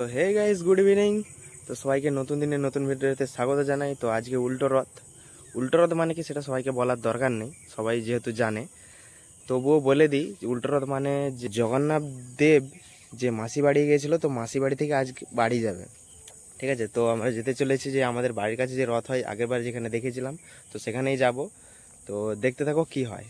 তো hey guys, good evening. তো সবাইকে নতুন দিনের নতুন ভিডিওতে স্বাগত জানাই। তো আজকে উল্টো রথ মানে কি সেটা সবাইকে বলার দরকার নেই, সবাই যেহেতু জানে। তবুও বলে দিই, উল্টো রথ মানে যে জগন্নাথ দেব যে মাসি বাড়ি গিয়েছিল, তো মাসি বাড়ি থেকে আজ বাড়ি যাবে, ঠিক আছে। তো আমরা যেতে চলেছি যে আমাদের বাড়ির কাছে যে রথ হয়, আগেরবার যেখানে দেখেছিলাম, তো সেখানেই যাব। তো দেখতে থাকো কি হয়।